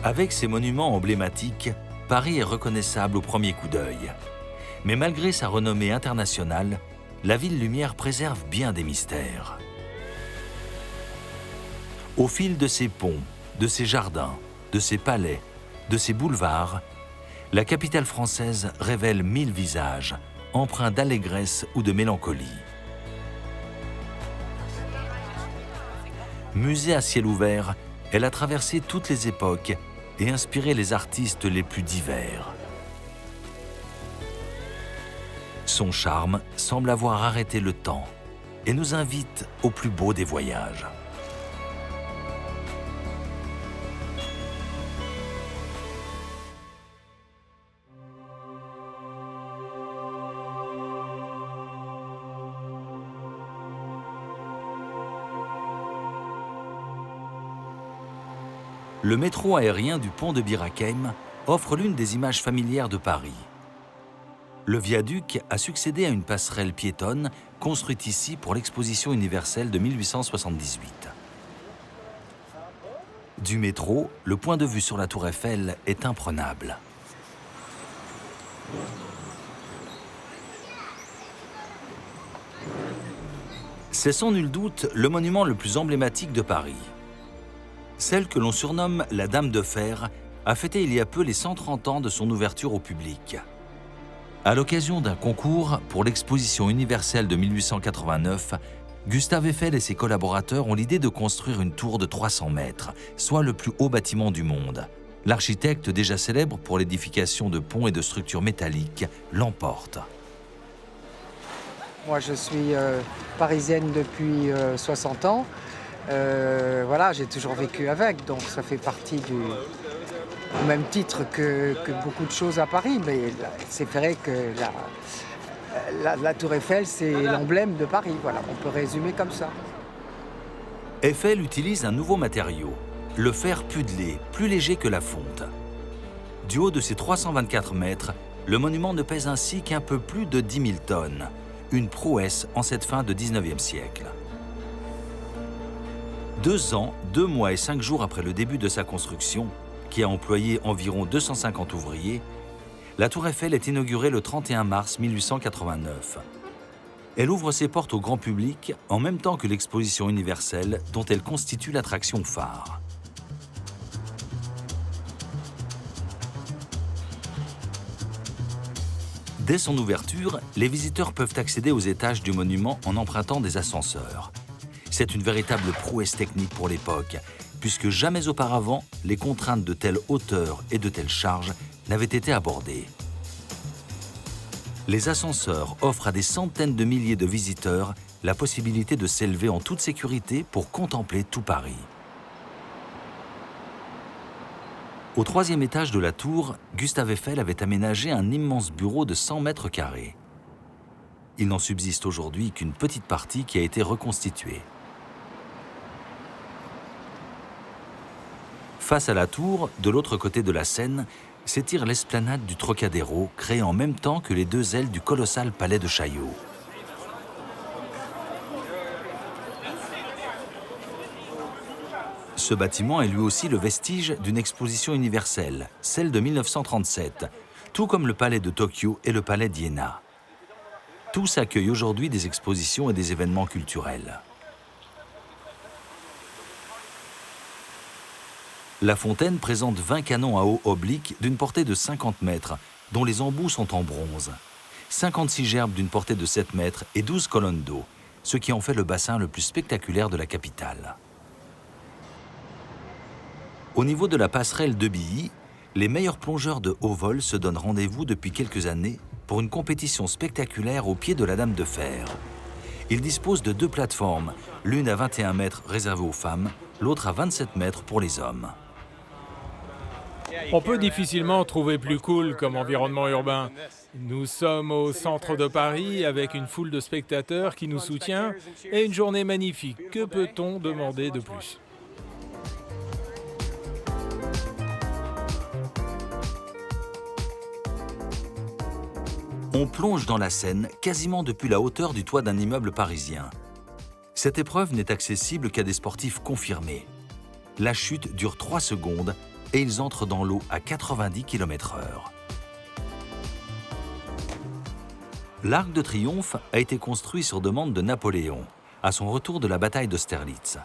Avec ses monuments emblématiques, Paris est reconnaissable au premier coup d'œil. Mais malgré sa renommée internationale, la ville lumière préserve bien des mystères. Au fil de ses ponts, de ses jardins, de ses palais, de ses boulevards, la capitale française révèle 1000 visages, empreints d'allégresse ou de mélancolie. Musée à ciel ouvert, elle a traversé toutes les époques et inspiré les artistes les plus divers. Son charme semble avoir arrêté le temps et nous invite au plus beau des voyages. Le métro aérien du pont de Bir Hakeim offre l'une des images familières de Paris. Le viaduc a succédé à une passerelle piétonne construite ici pour l'exposition universelle de 1878. Du métro, le point de vue sur la tour Eiffel est imprenable. C'est sans nul doute le monument le plus emblématique de Paris. Celle que l'on surnomme la Dame de Fer a fêté il y a peu les 130 ans de son ouverture au public. À l'occasion d'un concours pour l'exposition universelle de 1889, Gustave Eiffel et ses collaborateurs ont l'idée de construire une tour de 300 mètres, soit le plus haut bâtiment du monde. L'architecte, déjà célèbre pour l'édification de ponts et de structures métalliques, l'emporte. Moi, je suis parisienne depuis 60 ans. Voilà, j'ai toujours vécu avec, donc ça fait partie au même titre que beaucoup de choses à Paris. Mais c'est vrai que la Tour Eiffel, c'est l'emblème de Paris. Voilà, on peut résumer comme ça. Eiffel utilise un nouveau matériau, le fer pudelé, plus léger que la fonte. Du haut de ses 324 mètres, le monument ne pèse ainsi qu'un peu plus de 10 000 tonnes, une prouesse en cette fin de 19e siècle. 2 ans, 2 mois et 5 jours après le début de sa construction, qui a employé environ 250 ouvriers, la Tour Eiffel est inaugurée le 31 mars 1889. Elle ouvre ses portes au grand public en même temps que l'exposition universelle dont elle constitue l'attraction phare. Dès son ouverture, les visiteurs peuvent accéder aux étages du monument en empruntant des ascenseurs. C'est une véritable prouesse technique pour l'époque, puisque jamais auparavant, les contraintes de telle hauteur et de telle charge n'avaient été abordées. Les ascenseurs offrent à des centaines de milliers de visiteurs la possibilité de s'élever en toute sécurité pour contempler tout Paris. Au 3e étage de la tour, Gustave Eiffel avait aménagé un immense bureau de 100 mètres carrés. Il n'en subsiste aujourd'hui qu'une petite partie qui a été reconstituée. Face à la tour, de l'autre côté de la Seine, s'étire l'esplanade du Trocadéro, créée en même temps que les 2 ailes du colossal palais de Chaillot. Ce bâtiment est lui aussi le vestige d'une exposition universelle, celle de 1937, tout comme le palais de Tokyo et le palais d'Iéna. Tous accueillent aujourd'hui des expositions et des événements culturels. La fontaine présente 20 canons à eau oblique d'une portée de 50 mètres, dont les embouts sont en bronze. 56 gerbes d'une portée de 7 mètres et 12 colonnes d'eau, ce qui en fait le bassin le plus spectaculaire de la capitale. Au niveau de la passerelle de Billy, les meilleurs plongeurs de haut vol se donnent rendez-vous depuis quelques années pour une compétition spectaculaire au pied de la Dame de Fer. Ils disposent de 2 plateformes, l'une à 21 mètres réservée aux femmes, l'autre à 27 mètres pour les hommes. On peut difficilement trouver plus cool comme environnement urbain. Nous sommes au centre de Paris avec une foule de spectateurs qui nous soutient et une journée magnifique. Que peut-on demander de plus ? On plonge dans la Seine quasiment depuis la hauteur du toit d'un immeuble parisien. Cette épreuve n'est accessible qu'à des sportifs confirmés. La chute dure 3 secondes et ils entrent dans l'eau à 90 km/h. L'Arc de Triomphe a été construit sur demande de Napoléon, à son retour de la bataille d'Austerlitz.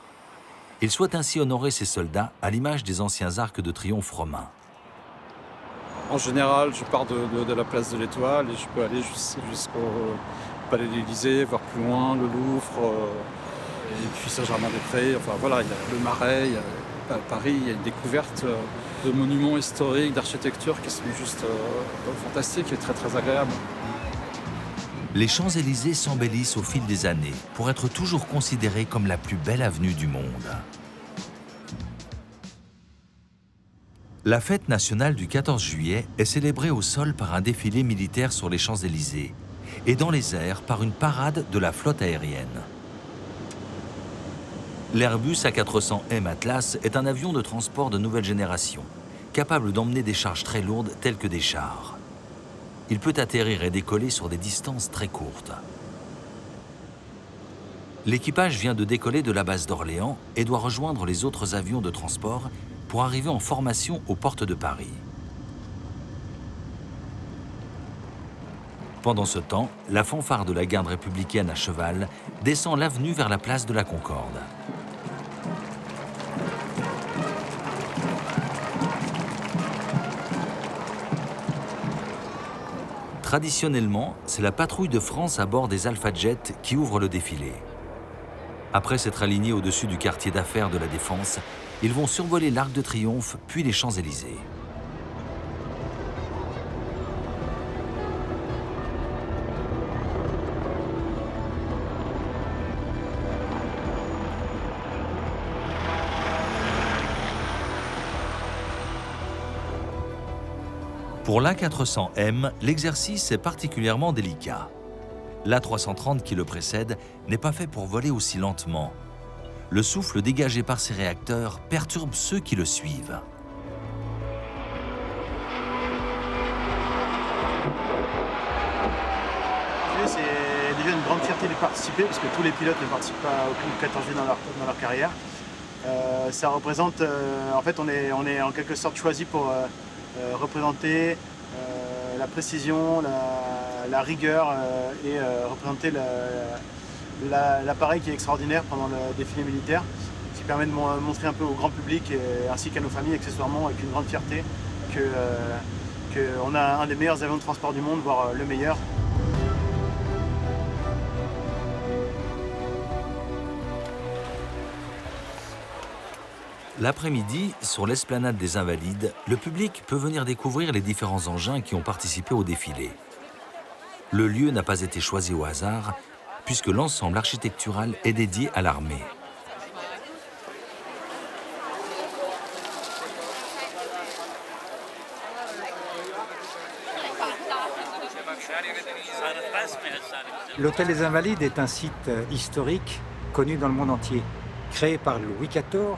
Il souhaite ainsi honorer ses soldats à l'image des anciens arcs de triomphe romains. En général, je pars de la place de l'Étoile et je peux aller jusqu'au Palais de l'Élysée, voir plus loin, le Louvre, et puis Saint-Germain-des-Prés. Enfin voilà, il y a le Marais, à Paris, il y a une découverte de monuments historiques, d'architecture qui sont juste fantastiques et très très agréables. Les Champs-Élysées s'embellissent au fil des années pour être toujours considérés comme la plus belle avenue du monde. La fête nationale du 14 juillet est célébrée au sol par un défilé militaire sur les Champs-Élysées et dans les airs par une parade de la flotte aérienne. L'Airbus A400M Atlas est un avion de transport de nouvelle génération, capable d'emmener des charges très lourdes telles que des chars. Il peut atterrir et décoller sur des distances très courtes. L'équipage vient de décoller de la base d'Orléans et doit rejoindre les autres avions de transport pour arriver en formation aux portes de Paris. Pendant ce temps, la fanfare de la garde républicaine à cheval descend l'avenue vers la place de la Concorde. Traditionnellement, c'est la patrouille de France à bord des Alpha Jets qui ouvre le défilé. Après s'être alignés au-dessus du quartier d'affaires de la Défense, ils vont survoler l'Arc de Triomphe puis les Champs-Élysées. Pour l'A400M, l'exercice est particulièrement délicat. L'A330 qui le précède n'est pas fait pour voler aussi lentement. Le souffle dégagé par ses réacteurs perturbe ceux qui le suivent. C'est déjà une grande fierté de participer parce que tous les pilotes ne participent pas au 14 juillet dans leur carrière. Ça représente, en fait, on est en quelque sorte choisi pour représenter la précision, la rigueur et représenter l'appareil qui est extraordinaire pendant le défilé militaire, ce qui permet de montrer un peu au grand public ainsi qu'à nos familles accessoirement avec une grande fierté qu'on a un des meilleurs avions de transport du monde, voire le meilleur. L'après-midi, sur l'esplanade des Invalides, le public peut venir découvrir les différents engins qui ont participé au défilé. Le lieu n'a pas été choisi au hasard, puisque l'ensemble architectural est dédié à l'armée. L'Hôtel des Invalides est un site historique connu dans le monde entier, créé par Louis XIV,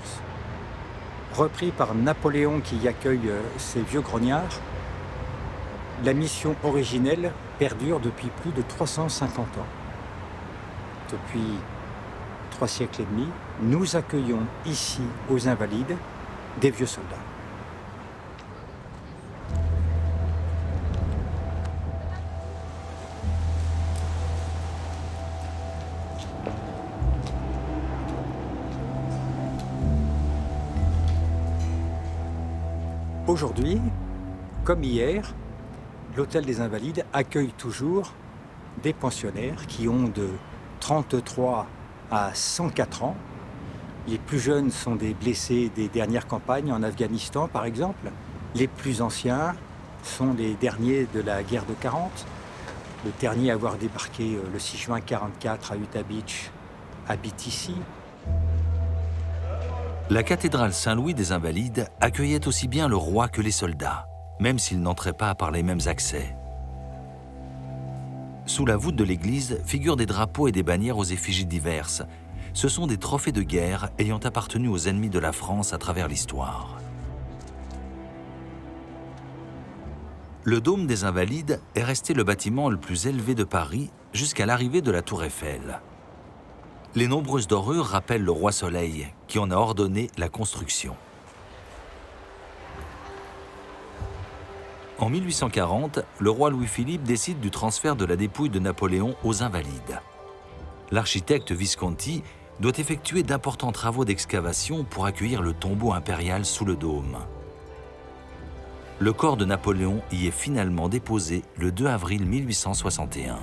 repris par Napoléon qui y accueille ses vieux grognards. La mission originelle perdure depuis plus de 350 ans. Depuis 3 siècles et demi, nous accueillons ici, aux Invalides, des vieux soldats. Aujourd'hui, comme hier, l'Hôtel des Invalides accueille toujours des pensionnaires qui ont de 33 à 104 ans. Les plus jeunes sont des blessés des dernières campagnes en Afghanistan, par exemple. Les plus anciens sont les derniers de la guerre de 40. Le dernier à avoir débarqué le 6 juin 1944 à Utah Beach habite ici. La cathédrale Saint-Louis des Invalides accueillait aussi bien le roi que les soldats, même s'ils n'entraient pas par les mêmes accès. Sous la voûte de l'église figurent des drapeaux et des bannières aux effigies diverses. Ce sont des trophées de guerre ayant appartenu aux ennemis de la France à travers l'histoire. Le dôme des Invalides est resté le bâtiment le plus élevé de Paris jusqu'à l'arrivée de la Tour Eiffel. Les nombreuses dorures rappellent le roi Soleil, qui en a ordonné la construction. En 1840, le roi Louis-Philippe décide du transfert de la dépouille de Napoléon aux Invalides. L'architecte Visconti doit effectuer d'importants travaux d'excavation pour accueillir le tombeau impérial sous le dôme. Le corps de Napoléon y est finalement déposé le 2 avril 1861.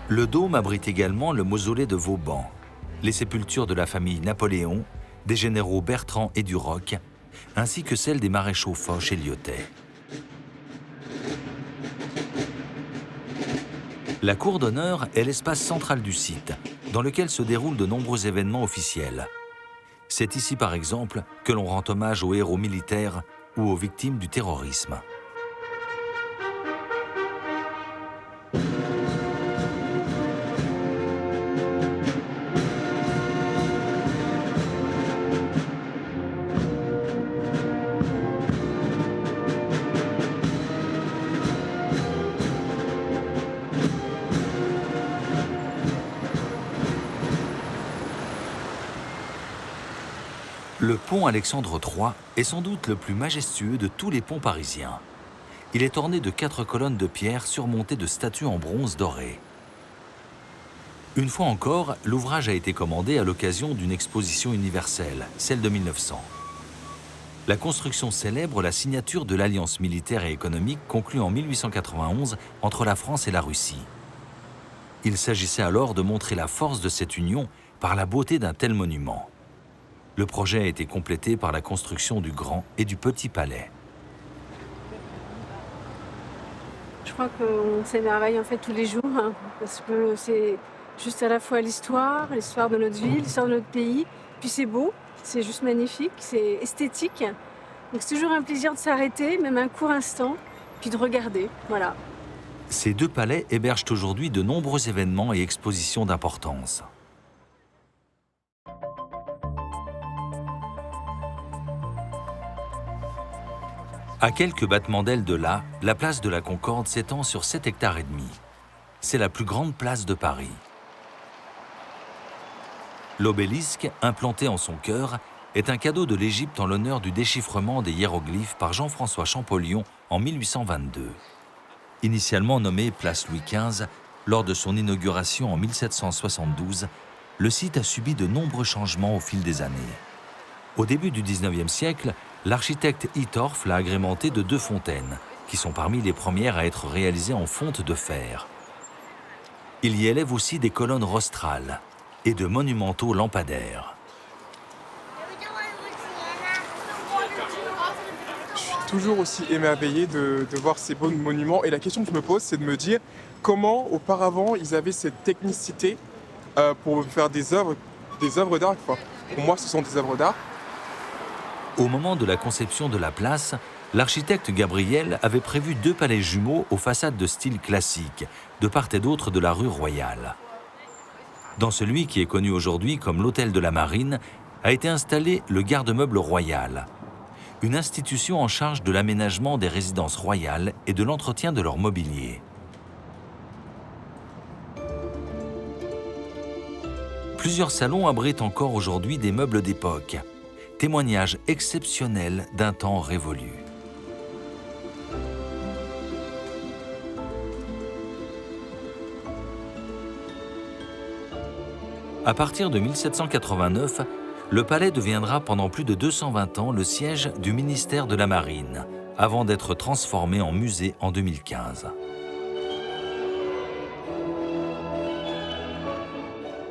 Le dôme abrite également le mausolée de Vauban, les sépultures de la famille Napoléon, des généraux Bertrand et Duroc, ainsi que celles des maréchaux Foch et Lyotet. La cour d'honneur est l'espace central du site, dans lequel se déroulent de nombreux événements officiels. C'est ici, par exemple, que l'on rend hommage aux héros militaires ou aux victimes du terrorisme. Le pont Alexandre III est sans doute le plus majestueux de tous les ponts parisiens. Il est orné de 4 colonnes de pierre surmontées de statues en bronze doré. Une fois encore, l'ouvrage a été commandé à l'occasion d'une exposition universelle, celle de 1900. La construction célèbre la signature de l'alliance militaire et économique conclue en 1891 entre la France et la Russie. Il s'agissait alors de montrer la force de cette union par la beauté d'un tel monument. Le projet a été complété par la construction du Grand et du Petit Palais. Je crois qu'on s'émerveille en fait tous les jours, hein, parce que c'est juste à la fois l'histoire de notre ville, l'histoire de notre pays, puis c'est beau, c'est juste magnifique, c'est esthétique. Donc c'est toujours un plaisir de s'arrêter, même un court instant, puis de regarder, voilà. Ces 2 palais hébergent aujourd'hui de nombreux événements et expositions d'importance. À quelques battements d'ailes de là, la place de la Concorde s'étend sur 7,5 hectares. C'est la plus grande place de Paris. L'obélisque, implanté en son cœur, est un cadeau de l'Égypte en l'honneur du déchiffrement des hiéroglyphes par Jean-François Champollion en 1822. Initialement nommé place Louis XV, lors de son inauguration en 1772, le site a subi de nombreux changements au fil des années. Au début du XIXe siècle, l'architecte Hittorf l'a agrémenté de 2 fontaines, qui sont parmi les premières à être réalisées en fonte de fer. Il y élève aussi des colonnes rostrales et de monumentaux lampadaires. Je suis toujours aussi émerveillé de voir ces beaux monuments. Et la question que je me pose, c'est de me dire comment auparavant ils avaient cette technicité pour faire des œuvres d'art. Enfin, pour moi, ce sont des œuvres d'art. Au moment de la conception de la place, l'architecte Gabriel avait prévu 2 palais jumeaux aux façades de style classique, de part et d'autre de la rue Royale. Dans celui qui est connu aujourd'hui comme l'Hôtel de la Marine, a été installé le garde-meuble royal, une institution en charge de l'aménagement des résidences royales et de l'entretien de leur mobilier. Plusieurs salons abritent encore aujourd'hui des meubles d'époque, témoignage exceptionnel d'un temps révolu. À partir de 1789, le palais deviendra pendant plus de 220 ans le siège du ministère de la Marine, avant d'être transformé en musée en 2015.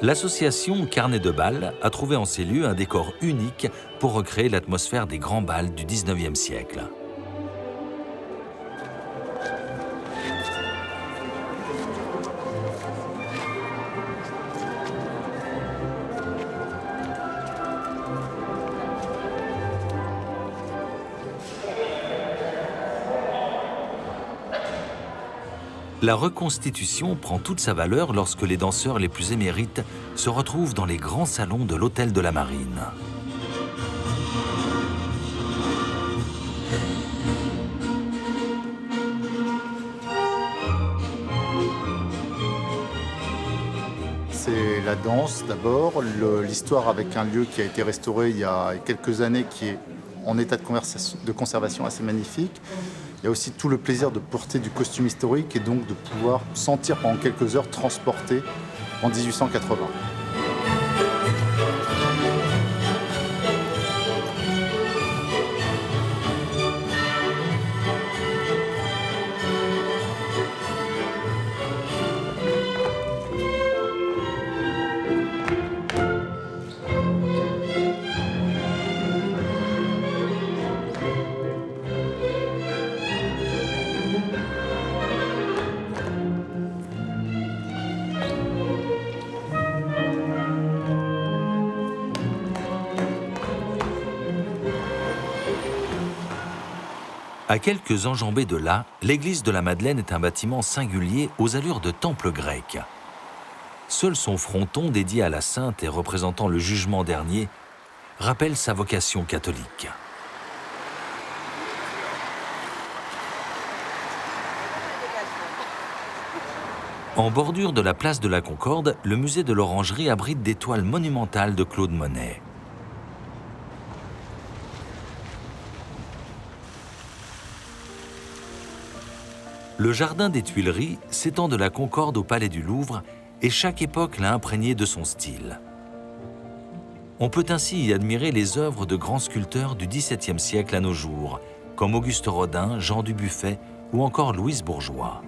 L'association Carnet de bal a trouvé en ces lieux un décor unique pour recréer l'atmosphère des grands bals du XIXe siècle. La reconstitution prend toute sa valeur lorsque les danseurs les plus émérites se retrouvent dans les grands salons de l'Hôtel de la Marine. c'est la danse d'abord, l'histoire avec un lieu qui a été restauré il y a quelques années, qui est en état de conservation assez magnifique. Il y a aussi tout le plaisir de porter du costume historique et donc de pouvoir sentir pendant quelques heures transporté en 1880. À quelques enjambées de là, l'église de la Madeleine est un bâtiment singulier aux allures de temple grec. Seul son fronton, dédié à la Sainte et représentant le jugement dernier, rappelle sa vocation catholique. En bordure de la place de la Concorde, le musée de l'Orangerie abrite des toiles monumentales de Claude Monet. Le jardin des Tuileries s'étend de la Concorde au Palais du Louvre et chaque époque l'a imprégné de son style. On peut ainsi y admirer les œuvres de grands sculpteurs du XVIIe siècle à nos jours, comme Auguste Rodin, Jean Dubuffet ou encore Louise Bourgeois.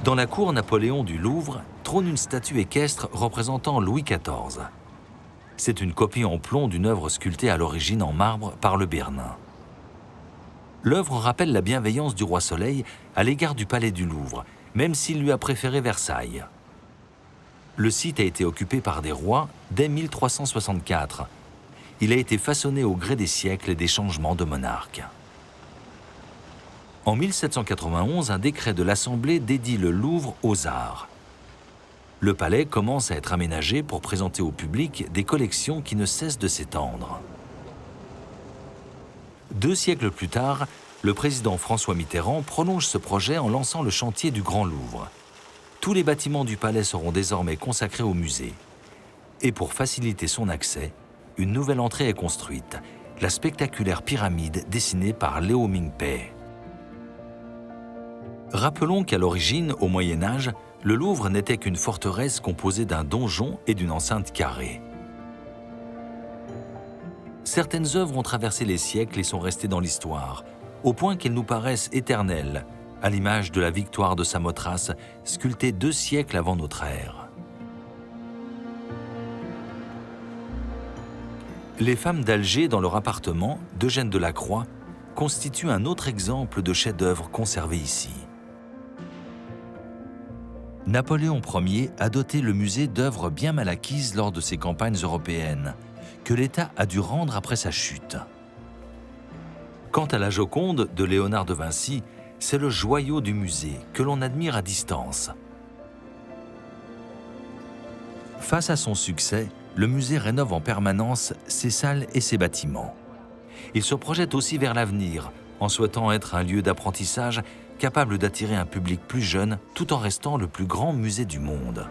Dans la cour Napoléon du Louvre trône une statue équestre représentant Louis XIV. C'est une copie en plomb d'une œuvre sculptée à l'origine en marbre par le Bernin. L'œuvre rappelle la bienveillance du roi Soleil à l'égard du palais du Louvre, même s'il lui a préféré Versailles. Le site a été occupé par des rois dès 1364. Il a été façonné au gré des siècles et des changements de monarques. En 1791, un décret de l'Assemblée dédie le Louvre aux arts. Le palais commence à être aménagé pour présenter au public des collections qui ne cessent de s'étendre. 2 siècles plus tard, le président François Mitterrand prolonge ce projet en lançant le chantier du Grand Louvre. Tous les bâtiments du palais seront désormais consacrés au musée. Et pour faciliter son accès, une nouvelle entrée est construite, la spectaculaire pyramide dessinée par Léo Ming-pei. Rappelons qu'à l'origine, au Moyen-Âge, le Louvre n'était qu'une forteresse composée d'un donjon et d'une enceinte carrée. Certaines œuvres ont traversé les siècles et sont restées dans l'histoire, au point qu'elles nous paraissent éternelles, à l'image de la victoire de Samothrace, sculptée 2 siècles avant notre ère. Les femmes d'Alger dans leur appartement, d'Eugène Delacroix, constituent un autre exemple de chef-d'œuvre conservé ici. Napoléon Ier a doté le musée d'œuvres bien mal acquises lors de ses campagnes européennes, que l'État a dû rendre après sa chute. Quant à la Joconde de Léonard de Vinci, c'est le joyau du musée que l'on admire à distance. Face à son succès, le musée rénove en permanence ses salles et ses bâtiments. Il se projette aussi vers l'avenir, en souhaitant être un lieu d'apprentissage capable d'attirer un public plus jeune tout en restant le plus grand musée du monde.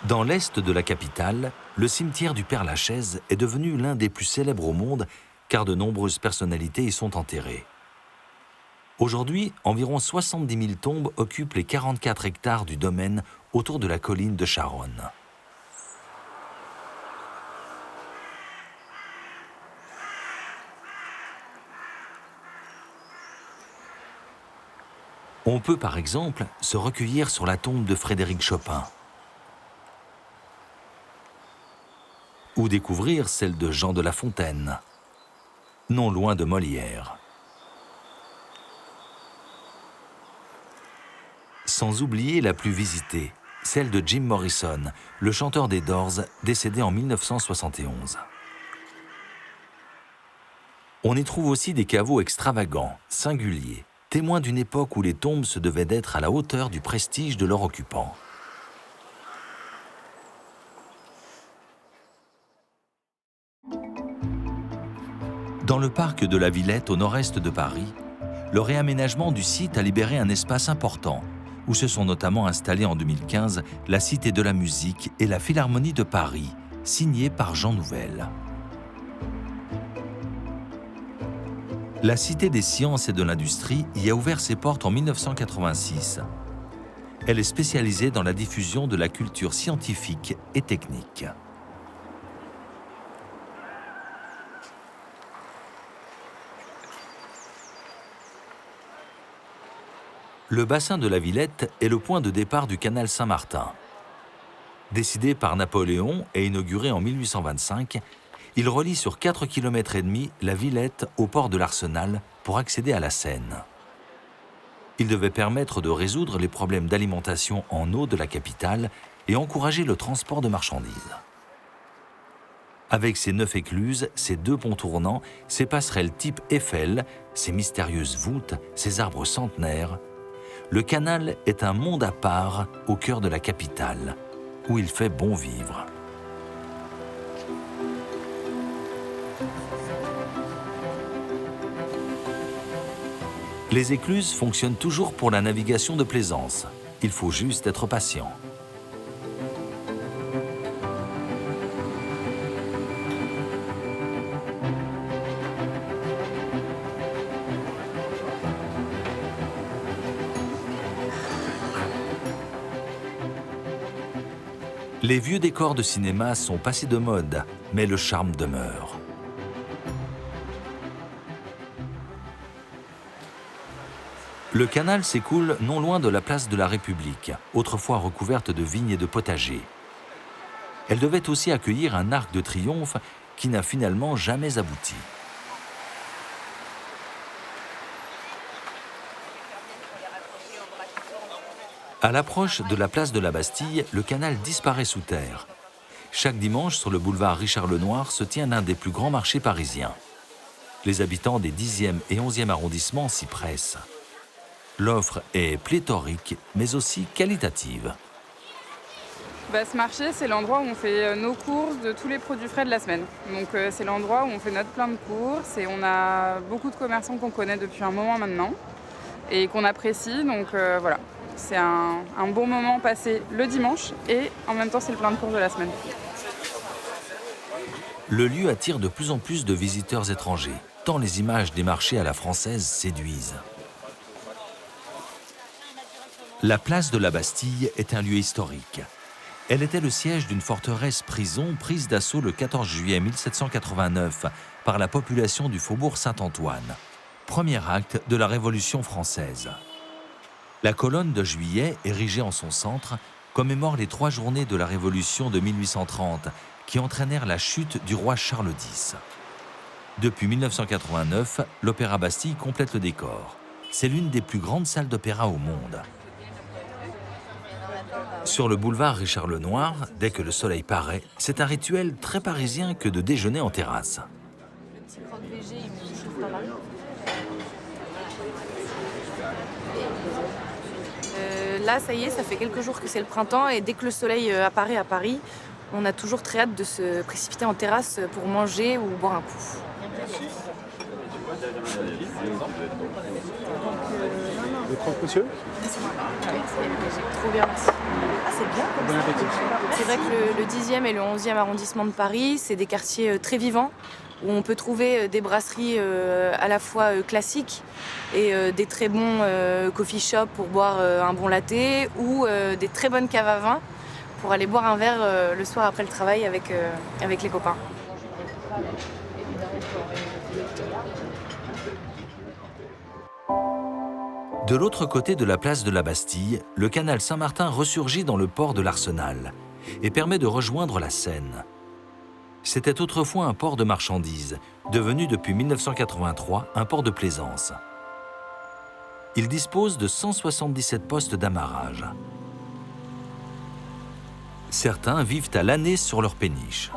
Dans l'est de la capitale, le cimetière du Père-Lachaise est devenu l'un des plus célèbres au monde car de nombreuses personnalités y sont enterrées. Aujourd'hui, environ 70 000 tombes occupent les 44 hectares du domaine autour de la colline de Charonne. On peut par exemple se recueillir sur la tombe de Frédéric Chopin ou découvrir celle de Jean de La Fontaine, non loin de Molière. Sans oublier la plus visitée, celle de Jim Morrison, le chanteur des Doors, décédé en 1971. On y trouve aussi des caveaux extravagants, singuliers, témoins d'une époque où les tombes se devaient d'être à la hauteur du prestige de leur occupant. Dans le parc de la Villette, au nord-est de Paris, le réaménagement du site a libéré un espace important, où se sont notamment installés en 2015 la Cité de la Musique et la Philharmonie de Paris, signée par Jean Nouvel. La Cité des Sciences et de l'Industrie y a ouvert ses portes en 1986. Elle est spécialisée dans la diffusion de la culture scientifique et technique. Le bassin de la Villette est le point de départ du canal Saint-Martin. Décidé par Napoléon et inauguré en 1825, il relie sur 4,5 km la Villette au port de l'Arsenal pour accéder à la Seine. Il devait permettre de résoudre les problèmes d'alimentation en eau de la capitale et encourager le transport de marchandises. Avec ses 9 écluses, ses 2 ponts tournants, ses passerelles type Eiffel, ses mystérieuses voûtes, ses arbres centenaires, le canal est un monde à part au cœur de la capitale, où il fait bon vivre. Les écluses fonctionnent toujours pour la navigation de plaisance. Il faut juste être patient. Les vieux décors de cinéma sont passés de mode, mais le charme demeure. Le canal s'écoule non loin de la place de la République, autrefois recouverte de vignes et de potagers. Elle devait aussi accueillir un arc de triomphe qui n'a finalement jamais abouti. À l'approche de la place de la Bastille, le canal disparaît sous terre. Chaque dimanche, sur le boulevard Richard-Lenoir, se tient l'un des plus grands marchés parisiens. Les habitants des 10e et 11e arrondissements s'y pressent. L'offre est pléthorique, mais aussi qualitative. Ce marché, c'est l'endroit où on fait nos courses de tous les produits frais de la semaine. Donc c'est l'endroit où on fait notre plein de courses et on a beaucoup de commerçants qu'on connaît depuis un moment maintenant et qu'on apprécie. Donc voilà, c'est un bon moment passé le dimanche et en même temps c'est le plein de courses de la semaine. Le lieu attire de plus en plus de visiteurs étrangers, tant les images des marchés à la française séduisent. La place de la Bastille est un lieu historique. Elle était le siège d'une forteresse-prison prise d'assaut le 14 juillet 1789 par la population du faubourg Saint-Antoine, premier acte de la Révolution française. La colonne de Juillet, érigée en son centre, commémore les 3 journées de la Révolution de 1830 qui entraînèrent la chute du roi Charles X. Depuis 1989, l'Opéra Bastille complète le décor. C'est l'une des plus grandes salles d'opéra au monde. Sur le boulevard Richard-Lenoir, dès que le soleil paraît, c'est un rituel très parisien que de déjeuner en terrasse. Là, ça y est, ça fait quelques jours que c'est le printemps et dès que le soleil apparaît à Paris, on a toujours très hâte de se précipiter en terrasse pour manger ou boire un coup. Le croque-monsieur ? Trop bien, merci. Ah, c'est bien. Bon appétit. C'est vrai que le 10e et le 11e arrondissement de Paris, c'est des quartiers très vivants où on peut trouver des brasseries à la fois classiques et des très bons coffee shops pour boire un bon latte ou des très bonnes caves à vin pour aller boire un verre le soir après le travail avec les copains. De l'autre côté de la place de la Bastille, le canal Saint-Martin ressurgit dans le port de l'Arsenal et permet de rejoindre la Seine. C'était autrefois un port de marchandises, devenu depuis 1983 un port de plaisance. Il dispose de 177 postes d'amarrage. Certains vivent à l'année sur leur péniche.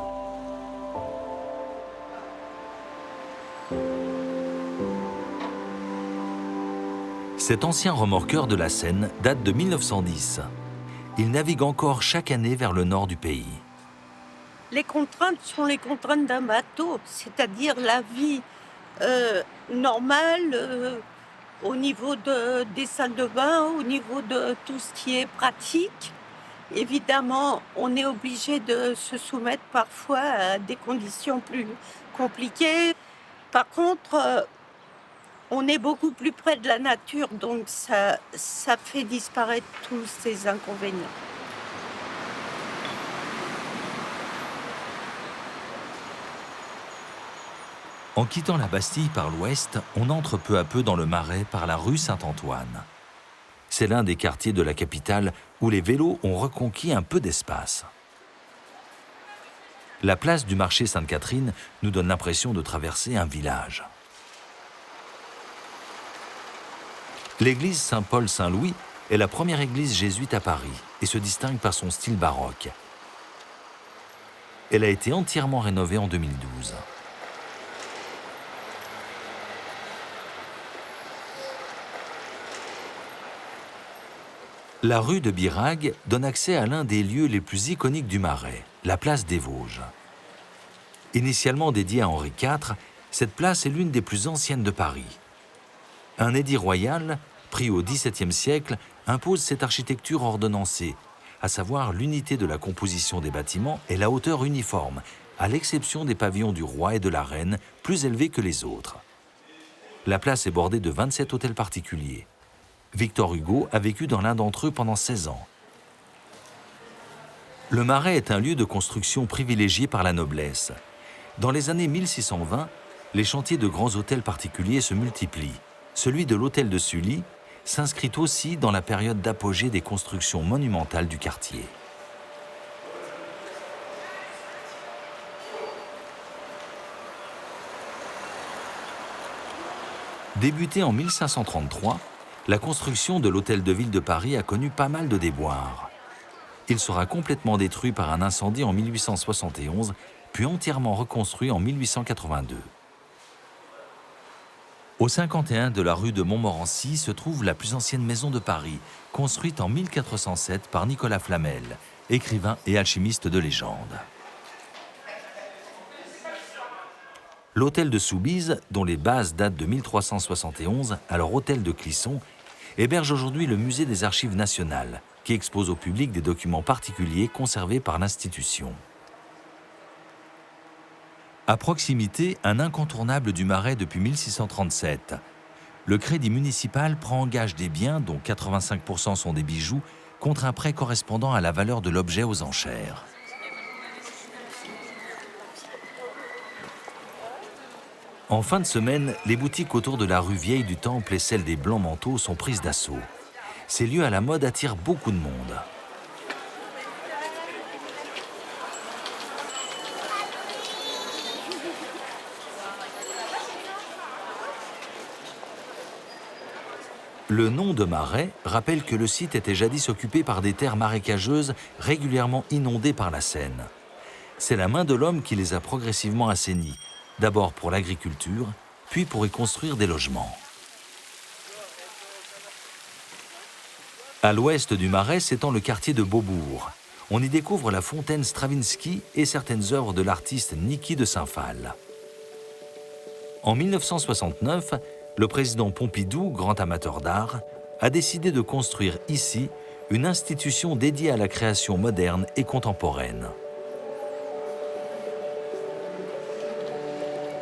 Cet ancien remorqueur de la Seine date de 1910. Il navigue encore chaque année vers le nord du pays. Les contraintes sont les contraintes d'un bateau, c'est-à-dire la vie normal au niveau des salles de bain, au niveau de tout ce qui est pratique. Évidemment, on est obligé de se soumettre parfois à des conditions plus compliquées. Par contre, on est beaucoup plus près de la nature, donc ça fait disparaître tous ces inconvénients. En quittant la Bastille par l'ouest, on entre peu à peu dans le Marais par la rue Saint-Antoine. C'est l'un des quartiers de la capitale où les vélos ont reconquis un peu d'espace. La place du marché Sainte-Catherine nous donne l'impression de traverser un village. L'église Saint-Paul-Saint-Louis est la première église jésuite à Paris et se distingue par son style baroque. Elle a été entièrement rénovée en 2012. La rue de Birague donne accès à l'un des lieux les plus iconiques du Marais, la place des Vosges. Initialement dédiée à Henri IV, cette place est l'une des plus anciennes de Paris. Un édit royal, pris au XVIIe siècle, impose cette architecture ordonnancée, à savoir l'unité de la composition des bâtiments et la hauteur uniforme, à l'exception des pavillons du roi et de la reine, plus élevés que les autres. La place est bordée de 27 hôtels particuliers. Victor Hugo a vécu dans l'un d'entre eux pendant 16 ans. Le Marais est un lieu de construction privilégié par la noblesse. Dans les années 1620, les chantiers de grands hôtels particuliers se multiplient. Celui de l'hôtel de Sully s'inscrit aussi dans la période d'apogée des constructions monumentales du quartier. Débutée en 1533, la construction de l'Hôtel de Ville de Paris a connu pas mal de déboires. Il sera complètement détruit par un incendie en 1871, puis entièrement reconstruit en 1882. Au 51 de la rue de Montmorency se trouve la plus ancienne maison de Paris, construite en 1407 par Nicolas Flamel, écrivain et alchimiste de légende. L'hôtel de Soubise, dont les bases datent de 1371, alors hôtel de Clisson, héberge aujourd'hui le musée des Archives nationales, qui expose au public des documents particuliers conservés par l'institution. À proximité, un incontournable du Marais depuis 1637. Le Crédit municipal prend en gage des biens, dont 85% sont des bijoux, contre un prêt correspondant à la valeur de l'objet aux enchères. En fin de semaine, les boutiques autour de la rue Vieille du Temple et celle des Blancs-Manteaux sont prises d'assaut. Ces lieux à la mode attirent beaucoup de monde. Le nom de Marais rappelle que le site était jadis occupé par des terres marécageuses régulièrement inondées par la Seine. C'est la main de l'homme qui les a progressivement assainies, d'abord pour l'agriculture, puis pour y construire des logements. À l'ouest du Marais s'étend le quartier de Beaubourg. On y découvre la fontaine Stravinsky et certaines œuvres de l'artiste Niki de Saint-Phal. En 1969, le président Pompidou, grand amateur d'art, a décidé de construire ici une institution dédiée à la création moderne et contemporaine.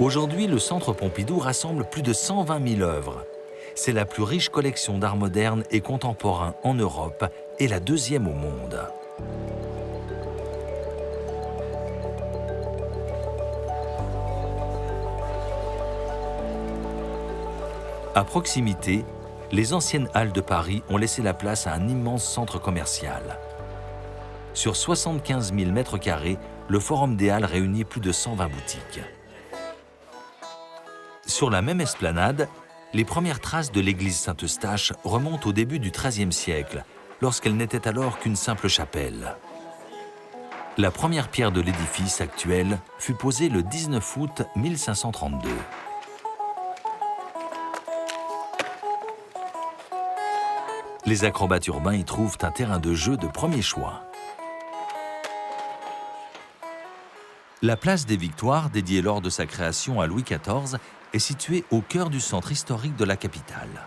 Aujourd'hui, le Centre Pompidou rassemble plus de 120 000 œuvres. C'est la plus riche collection d'art moderne et contemporain en Europe et la deuxième au monde. À proximité, les anciennes halles de Paris ont laissé la place à un immense centre commercial. Sur 75 000 mètres carrés, le Forum des Halles réunit plus de 120 boutiques. Sur la même esplanade, les premières traces de l'église Saint-Eustache remontent au début du XIIIe siècle, lorsqu'elle n'était alors qu'une simple chapelle. La première pierre de l'édifice actuel fut posée le 19 août 1532. Les acrobates urbains y trouvent un terrain de jeu de premier choix. La place des Victoires, dédiée lors de sa création à Louis XIV, est située au cœur du centre historique de la capitale.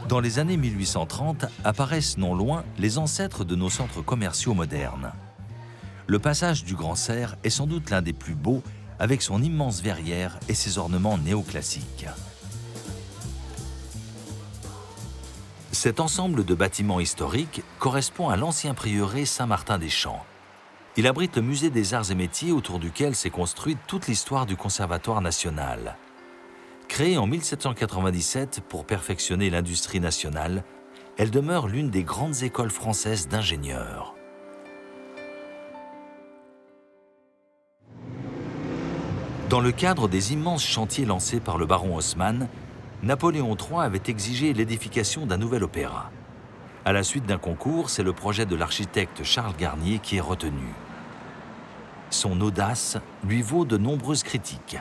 Dans les années 1830, apparaissent non loin les ancêtres de nos centres commerciaux modernes. Le passage du Grand Cerf est sans doute l'un des plus beaux, avec son immense verrière et ses ornements néoclassiques. Cet ensemble de bâtiments historiques correspond à l'ancien prieuré Saint-Martin-des-Champs. Il abrite le musée des arts et métiers autour duquel s'est construite toute l'histoire du Conservatoire national. Créée en 1797 pour perfectionner l'industrie nationale, elle demeure l'une des grandes écoles françaises d'ingénieurs. Dans le cadre des immenses chantiers lancés par le baron Haussmann, Napoléon III avait exigé l'édification d'un nouvel opéra. À la suite d'un concours, c'est le projet de l'architecte Charles Garnier qui est retenu. Son audace lui vaut de nombreuses critiques,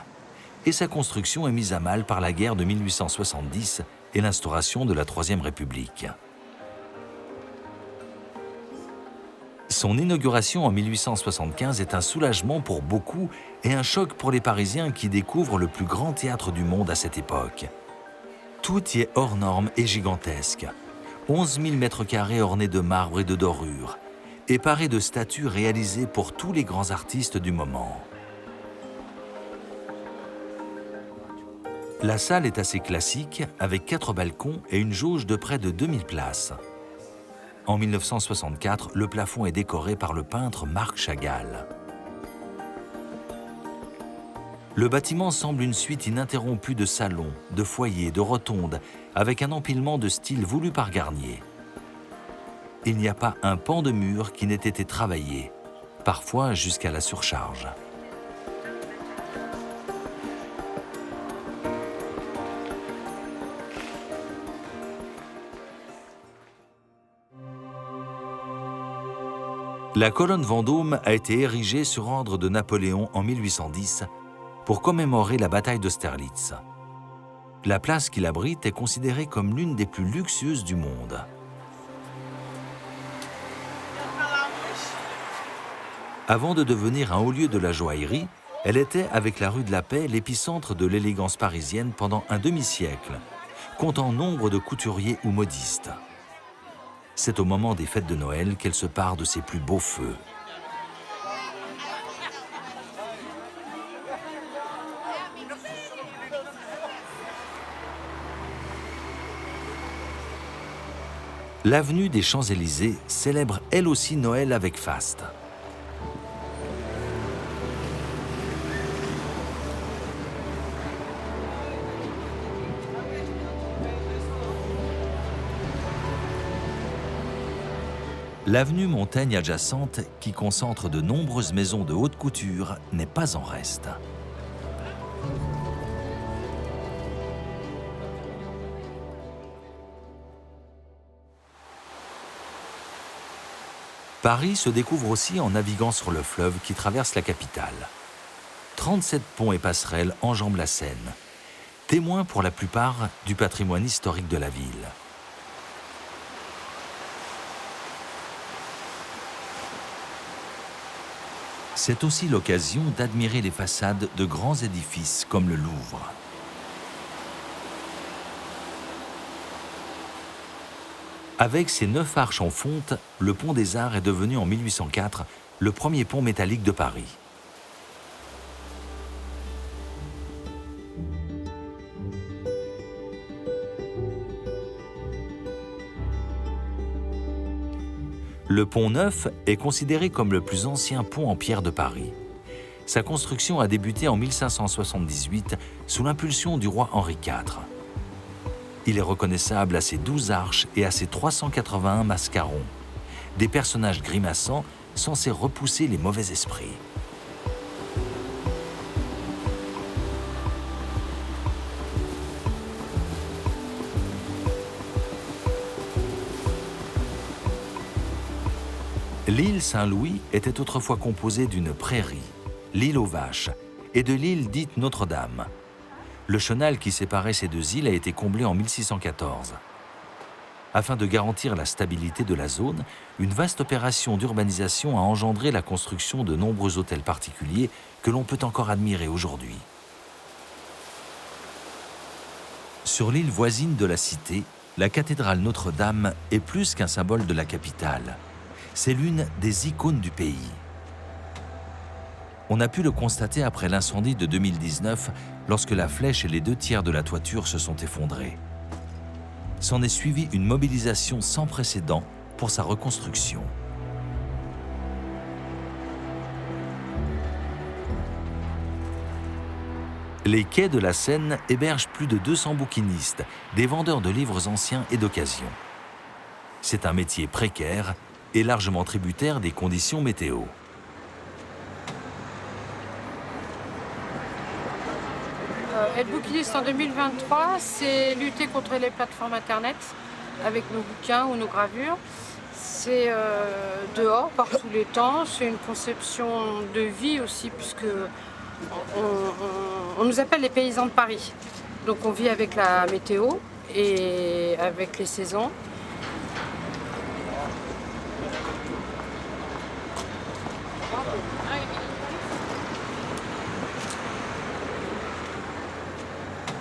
et sa construction est mise à mal par la guerre de 1870 et l'instauration de la Troisième République. Son inauguration en 1875 est un soulagement pour beaucoup et un choc pour les Parisiens qui découvrent le plus grand théâtre du monde à cette époque. Tout y est hors norme et gigantesque. 11 000 mètres carrés ornés de marbre et de dorures, et parés de statues réalisées pour tous les grands artistes du moment. La salle est assez classique, avec 4 balcons et une jauge de près de 2000 places. En 1964, le plafond est décoré par le peintre Marc Chagall. Le bâtiment semble une suite ininterrompue de salons, de foyers, de rotondes, avec un empilement de style voulu par Garnier. Il n'y a pas un pan de mur qui n'ait été travaillé, parfois jusqu'à la surcharge. La colonne Vendôme a été érigée sur ordre de Napoléon en 1810 pour commémorer la bataille d'Austerlitz. La place qu'il abrite est considérée comme l'une des plus luxueuses du monde. Avant de devenir un haut lieu de la joaillerie, elle était, avec la rue de la Paix, l'épicentre de l'élégance parisienne pendant un demi-siècle, comptant nombre de couturiers ou modistes. C'est au moment des fêtes de Noël qu'elle se pare de ses plus beaux feux. L'avenue des Champs-Élysées célèbre elle aussi Noël avec faste. L'avenue Montaigne adjacente, qui concentre de nombreuses maisons de haute couture, n'est pas en reste. Paris se découvre aussi en naviguant sur le fleuve qui traverse la capitale. 37 ponts et passerelles enjambent la Seine, témoins pour la plupart du patrimoine historique de la ville. C'est aussi l'occasion d'admirer les façades de grands édifices comme le Louvre. Avec ses 9 arches en fonte, le pont des Arts est devenu en 1804 le premier pont métallique de Paris. Le pont Neuf est considéré comme le plus ancien pont en pierre de Paris. Sa construction a débuté en 1578 sous l'impulsion du roi Henri IV. Il est reconnaissable à ses 12 arches et à ses 381 mascarons, des personnages grimaçants censés repousser les mauvais esprits. L'île Saint-Louis était autrefois composée d'une prairie, l'île aux Vaches, et de l'île dite Notre-Dame. Le chenal qui séparait ces deux îles a été comblé en 1614. Afin de garantir la stabilité de la zone, une vaste opération d'urbanisation a engendré la construction de nombreux hôtels particuliers que l'on peut encore admirer aujourd'hui. Sur l'île voisine de la cité, la cathédrale Notre-Dame est plus qu'un symbole de la capitale. C'est l'une des icônes du pays. On a pu le constater après l'incendie de 2019, lorsque la flèche et les 2 tiers de la toiture se sont effondrés. S'en est suivie une mobilisation sans précédent pour sa reconstruction. Les quais de la Seine hébergent plus de 200 bouquinistes, des vendeurs de livres anciens et d'occasion. C'est un métier précaire et largement tributaire des conditions météo. Être bouquiniste en 2023, c'est lutter contre les plateformes internet avec nos bouquins ou nos gravures. C'est dehors par tous les temps, c'est une conception de vie aussi puisque on nous appelle les paysans de Paris. Donc on vit avec la météo et avec les saisons.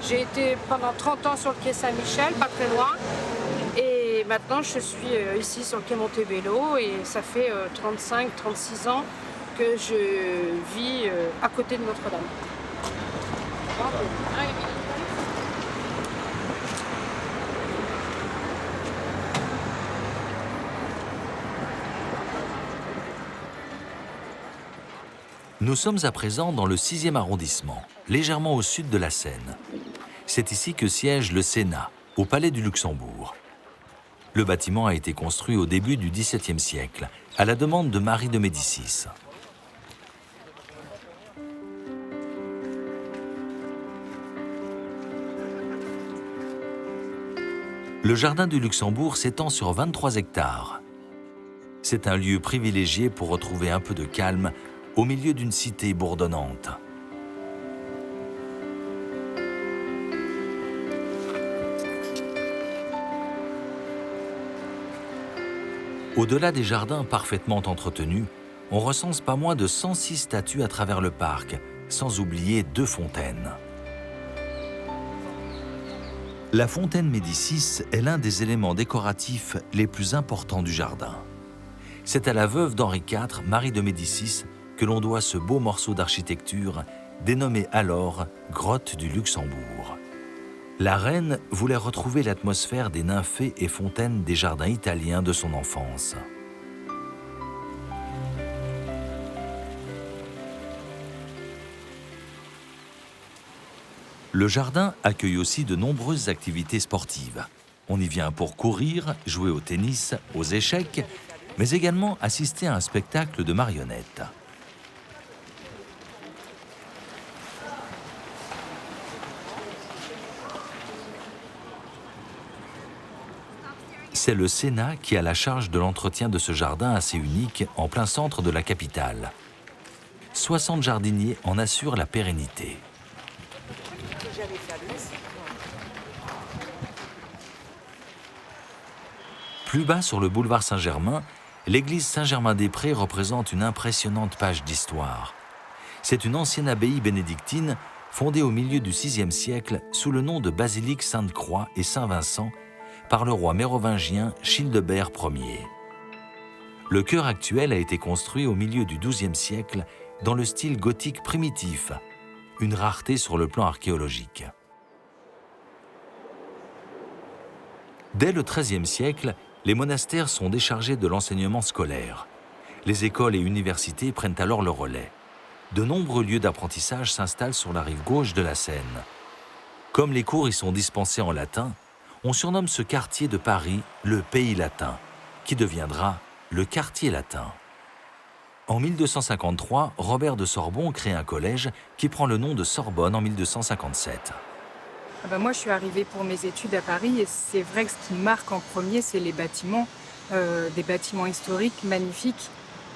J'ai été pendant 30 ans sur le quai Saint-Michel, pas très loin. Et maintenant je suis ici sur le quai Montebello et ça fait 35-36 ans que je vis à côté de Notre-Dame. Nous sommes à présent dans le 6e arrondissement, légèrement au sud de la Seine. C'est ici que siège le Sénat, au Palais du Luxembourg. Le bâtiment a été construit au début du XVIIe siècle, à la demande de Marie de Médicis. Le jardin du Luxembourg s'étend sur 23 hectares. C'est un lieu privilégié pour retrouver un peu de calme au milieu d'une cité bourdonnante. Au-delà des jardins parfaitement entretenus, on recense pas moins de 106 statues à travers le parc, sans oublier 2 fontaines. La fontaine Médicis est l'un des éléments décoratifs les plus importants du jardin. C'est à la veuve d'Henri IV, Marie de Médicis, que l'on doit ce beau morceau d'architecture, dénommé alors Grotte du Luxembourg. La reine voulait retrouver l'atmosphère des nymphées et fontaines des jardins italiens de son enfance. Le jardin accueille aussi de nombreuses activités sportives. On y vient pour courir, jouer au tennis, aux échecs, mais également assister à un spectacle de marionnettes. C'est le Sénat qui a la charge de l'entretien de ce jardin assez unique en plein centre de la capitale. 60 jardiniers en assurent la pérennité. Plus bas sur le boulevard Saint-Germain, l'église Saint-Germain-des-Prés représente une impressionnante page d'histoire. C'est une ancienne abbaye bénédictine fondée au milieu du VIe siècle sous le nom de basilique Sainte-Croix et Saint-Vincent par le roi mérovingien Childebert Ier. Le chœur actuel a été construit au milieu du XIIe siècle dans le style gothique primitif, une rareté sur le plan archéologique. Dès le XIIIe siècle, les monastères sont déchargés de l'enseignement scolaire. Les écoles et universités prennent alors le relais. De nombreux lieux d'apprentissage s'installent sur la rive gauche de la Seine. Comme les cours y sont dispensés en latin, on surnomme ce quartier de Paris le Pays latin, qui deviendra le quartier latin. En 1253, Robert de Sorbon crée un collège qui prend le nom de Sorbonne en 1257. Moi, je suis arrivée pour mes études à Paris et c'est vrai que ce qui me marque en premier, c'est les bâtiments, des bâtiments historiques magnifiques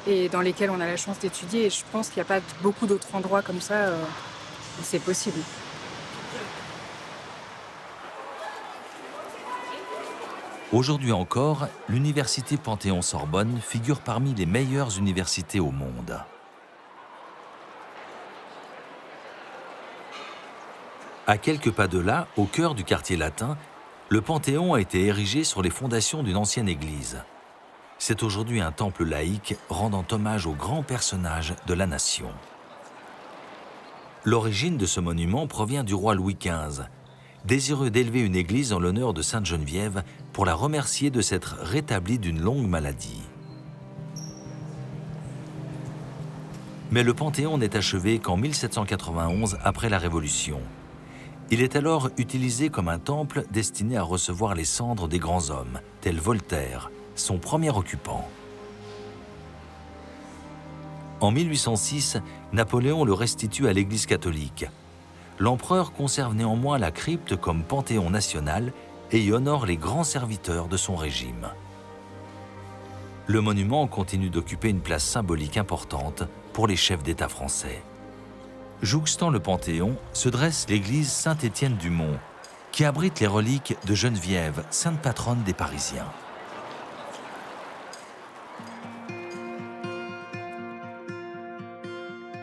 et dans lesquels on a la chance d'étudier. Et je pense qu'il n'y a pas beaucoup d'autres endroits comme ça où c'est possible. Aujourd'hui encore, l'université Panthéon-Sorbonne figure parmi les meilleures universités au monde. À quelques pas de là, au cœur du quartier latin, le Panthéon a été érigé sur les fondations d'une ancienne église. C'est aujourd'hui un temple laïque rendant hommage aux grands personnages de la nation. L'origine de ce monument provient du roi Louis XV, désireux d'élever une église en l'honneur de Sainte Geneviève pour la remercier de s'être rétablie d'une longue maladie. Mais le Panthéon n'est achevé qu'en 1791 après la Révolution. Il est alors utilisé comme un temple destiné à recevoir les cendres des grands hommes, tels Voltaire, son premier occupant. En 1806, Napoléon le restitue à l'Église catholique. L'empereur conserve néanmoins la crypte comme panthéon national et y honore les grands serviteurs de son régime. Le monument continue d'occuper une place symbolique importante pour les chefs d'État français. Jouxtant le Panthéon se dresse l'église Saint-Étienne-du-Mont, qui abrite les reliques de Geneviève, sainte patronne des Parisiens.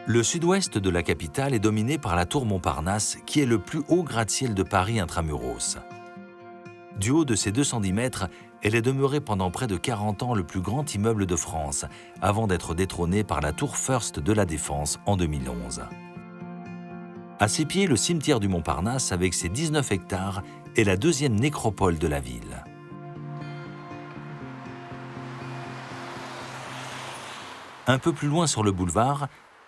Le sud-ouest de la capitale est dominé par la tour Montparnasse, qui est le plus haut gratte-ciel de Paris intramuros. Du haut de ses 210 mètres, elle est demeurée pendant près de 40 ans le plus grand immeuble de France, avant d'être détrônée par la tour First de la Défense en 2011. À ses pieds, le cimetière du Montparnasse, avec ses 19 hectares, est la deuxième nécropole de la ville. Un peu plus loin sur le boulevard,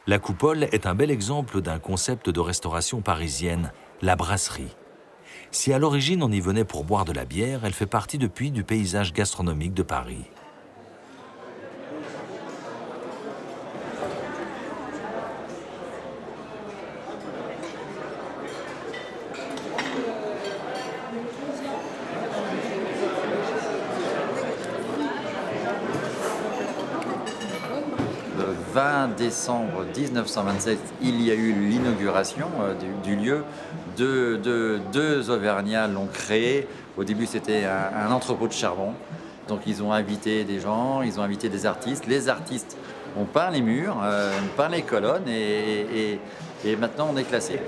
la Coupole est un bel exemple d'un concept de restauration parisienne, la brasserie. Si à l'origine on y venait pour boire de la bière, elle fait partie depuis du paysage gastronomique de Paris. Le 20 décembre 1927, il y a eu l'inauguration du lieu. Deux Auvergnats l'ont créé. Au début, c'était un entrepôt de charbon. Donc, ils ont invité des gens, ils ont invité des artistes. Les artistes ont peint les murs, peint les colonnes et maintenant, on est classé.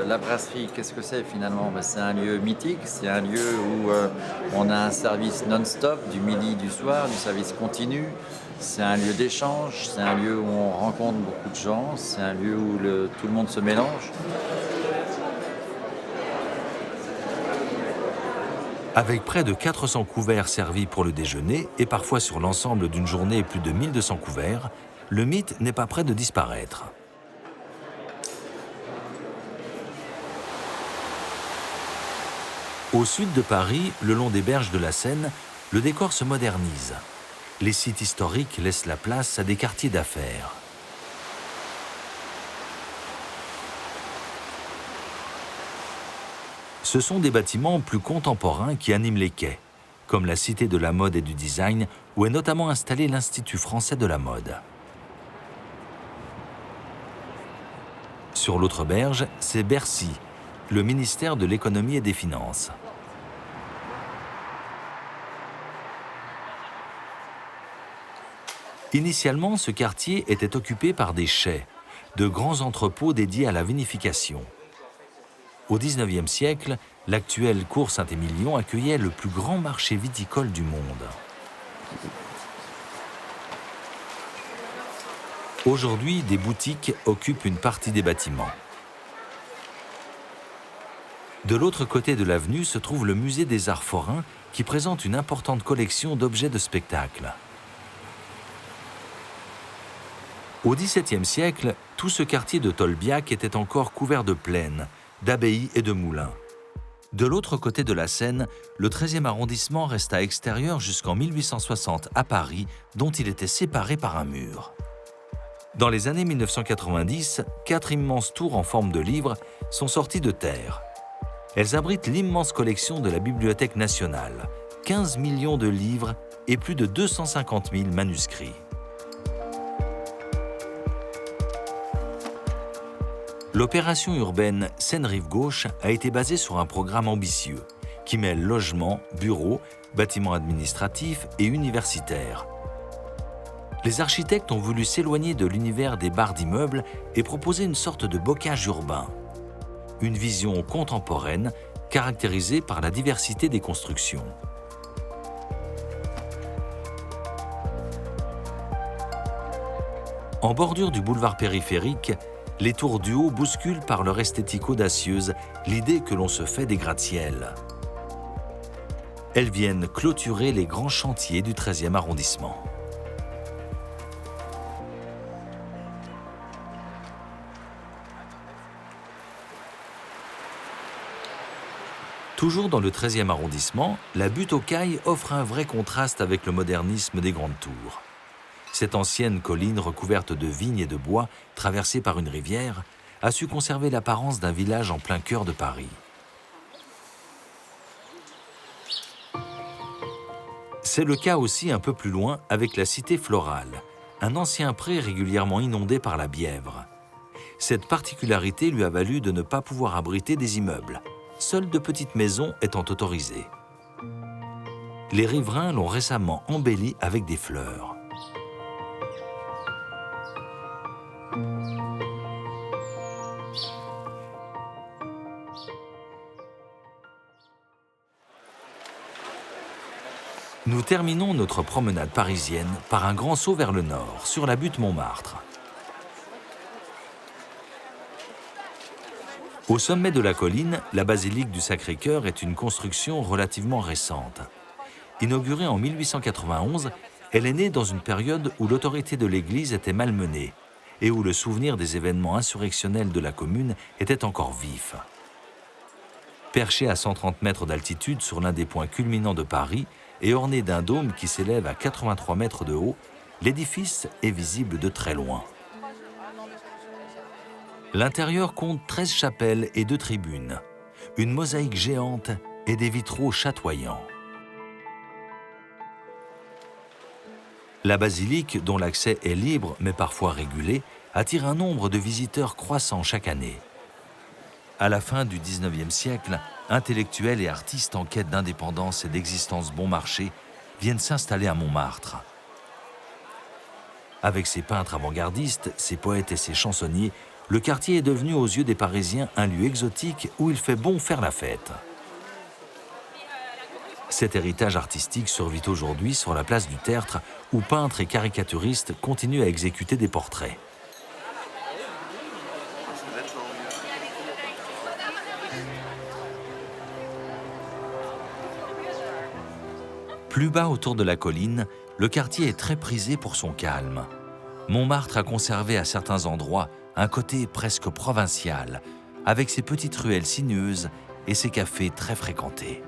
La brasserie, qu'est-ce que c'est finalement? C'est un lieu mythique, c'est un lieu où on a un service non-stop, du midi, du soir, du service continu. C'est un lieu d'échange, c'est un lieu où on rencontre beaucoup de gens, c'est un lieu où tout le monde se mélange. Avec près de 400 couverts servis pour le déjeuner et parfois sur l'ensemble d'une journée plus de 1200 couverts, le mythe n'est pas près de disparaître. Au sud de Paris, le long des berges de la Seine, le décor se modernise. Les sites historiques laissent la place à des quartiers d'affaires. Ce sont des bâtiments plus contemporains qui animent les quais, comme la Cité de la mode et du design, où est notamment installé l'Institut français de la mode. Sur l'autre berge, c'est Bercy, le ministère de l'économie et des finances. Initialement, ce quartier était occupé par des chais, de grands entrepôts dédiés à la vinification. Au XIXe siècle, l'actuelle cour Saint-Émilion accueillait le plus grand marché viticole du monde. Aujourd'hui, des boutiques occupent une partie des bâtiments. De l'autre côté de l'avenue se trouve le musée des Arts forains qui présente une importante collection d'objets de spectacle. Au XVIIe siècle, tout ce quartier de Tolbiac était encore couvert de plaines, d'abbayes et de moulins. De l'autre côté de la Seine, le 13e arrondissement resta extérieur jusqu'en 1860 à Paris, dont il était séparé par un mur. Dans les années 1990, 4 immenses tours en forme de livre sont sorties de terre. Elles abritent l'immense collection de la Bibliothèque nationale, 15 millions de livres et plus de 250 000 manuscrits. L'opération urbaine Seine-Rive-Gauche a été basée sur un programme ambitieux qui mêle logements, bureaux, bâtiments administratifs et universitaires. Les architectes ont voulu s'éloigner de l'univers des barres d'immeubles et proposer une sorte de bocage urbain. Une vision contemporaine caractérisée par la diversité des constructions. En bordure du boulevard périphérique, les tours du haut bousculent par leur esthétique audacieuse l'idée que l'on se fait des gratte-ciels. Elles viennent clôturer les grands chantiers du 13e arrondissement. Toujours dans le 13e arrondissement, la butte aux Cailles offre un vrai contraste avec le modernisme des grandes tours. Cette ancienne colline recouverte de vignes et de bois, traversée par une rivière, a su conserver l'apparence d'un village en plein cœur de Paris. C'est le cas aussi un peu plus loin avec la Cité Florale, un ancien pré régulièrement inondé par la Bièvre. Cette particularité lui a valu de ne pas pouvoir abriter des immeubles, seules de petites maisons étant autorisées. Les riverains l'ont récemment embellie avec des fleurs. Nous terminons notre promenade parisienne par un grand saut vers le nord, sur la butte Montmartre. Au sommet de la colline, la basilique du Sacré-Cœur est une construction relativement récente. Inaugurée en 1891, elle est née dans une période où l'autorité de l'Église était malmenée et où le souvenir des événements insurrectionnels de la commune était encore vif. Perchée à 130 mètres d'altitude sur l'un des points culminants de Paris et ornée d'un dôme qui s'élève à 83 mètres de haut, l'édifice est visible de très loin. L'intérieur compte 13 chapelles et 2 tribunes, une mosaïque géante et des vitraux chatoyants. La basilique, dont l'accès est libre mais parfois régulé, attire un nombre de visiteurs croissant chaque année. À la fin du XIXe siècle, intellectuels et artistes en quête d'indépendance et d'existence bon marché viennent s'installer à Montmartre. Avec ses peintres avant-gardistes, ses poètes et ses chansonniers, le quartier est devenu aux yeux des Parisiens un lieu exotique où il fait bon faire la fête. Cet héritage artistique survit aujourd'hui sur la place du Tertre, où peintres et caricaturistes continuent à exécuter des portraits. Plus bas autour de la colline, le quartier est très prisé pour son calme. Montmartre a conservé à certains endroits un côté presque provincial, avec ses petites ruelles sinueuses et ses cafés très fréquentés.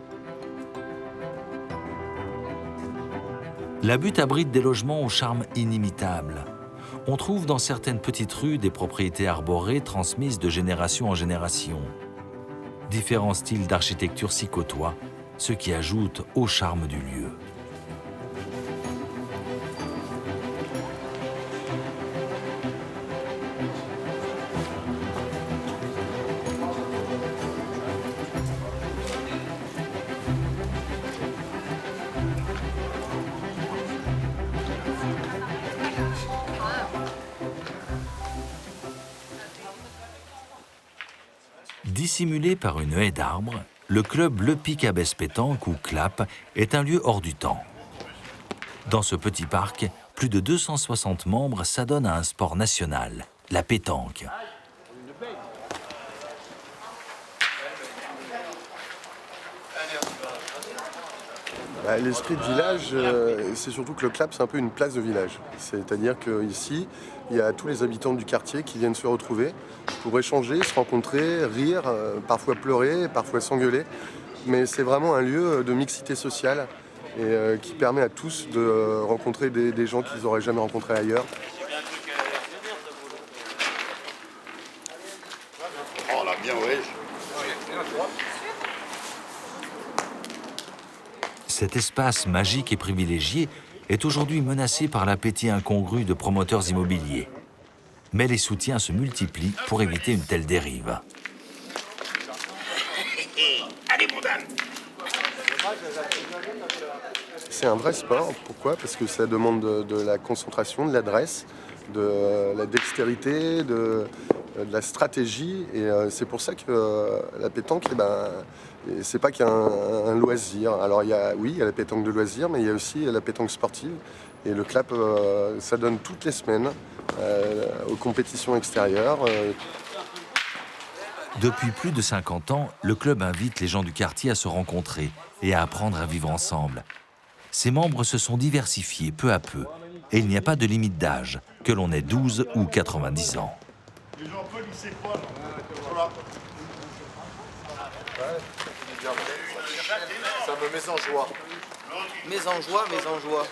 La butte abrite des logements au charme inimitable. On trouve dans certaines petites rues des propriétés arborées transmises de génération en génération. Différents styles d'architecture s'y côtoient, ce qui ajoute au charme du lieu. Dissimulé par une haie d'arbres, le club Le Pic à Besse Pétanque, ou CLAP, est un lieu hors du temps. Dans ce petit parc, plus de 260 membres s'adonnent à un sport national, la pétanque. L'esprit de village, c'est surtout que le CLAP, c'est un peu une place de village. C'est-à-dire qu'ici, il y a tous les habitants du quartier qui viennent se retrouver pour échanger, se rencontrer, rire, parfois pleurer, parfois s'engueuler. Mais c'est vraiment un lieu de mixité sociale et qui permet à tous de rencontrer des gens qu'ils n'auraient jamais rencontrés ailleurs. Cet espace magique et privilégié est aujourd'hui menacé par l'appétit incongru de promoteurs immobiliers. Mais les soutiens se multiplient pour éviter une telle dérive. Allez, mon dame. C'est un vrai sport. Pourquoi? Parce que ça demande de la concentration, de l'adresse, de la dextérité, de la stratégie. Et c'est pour ça que la pétanque, c'est pas qu'un loisir. Alors il y a la pétanque de loisir, mais il y a aussi la pétanque sportive. Et le clap, ça donne toutes les semaines aux compétitions extérieures. Depuis plus de 50 ans, le club invite les gens du quartier à se rencontrer et à apprendre à vivre ensemble. Ses membres se sont diversifiés peu à peu et il n'y a pas de limite d'âge, que l'on ait 12 ou 90 ans. Ça me met en joie. Mais en joie.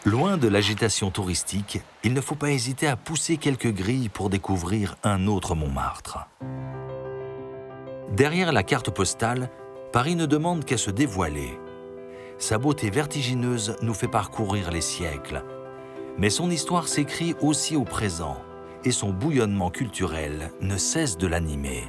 Loin de l'agitation touristique, il ne faut pas hésiter à pousser quelques grilles pour découvrir un autre Montmartre. Derrière la carte postale, Paris ne demande qu'à se dévoiler. Sa beauté vertigineuse nous fait parcourir les siècles. Mais son histoire s'écrit aussi au présent, et son bouillonnement culturel ne cesse de l'animer.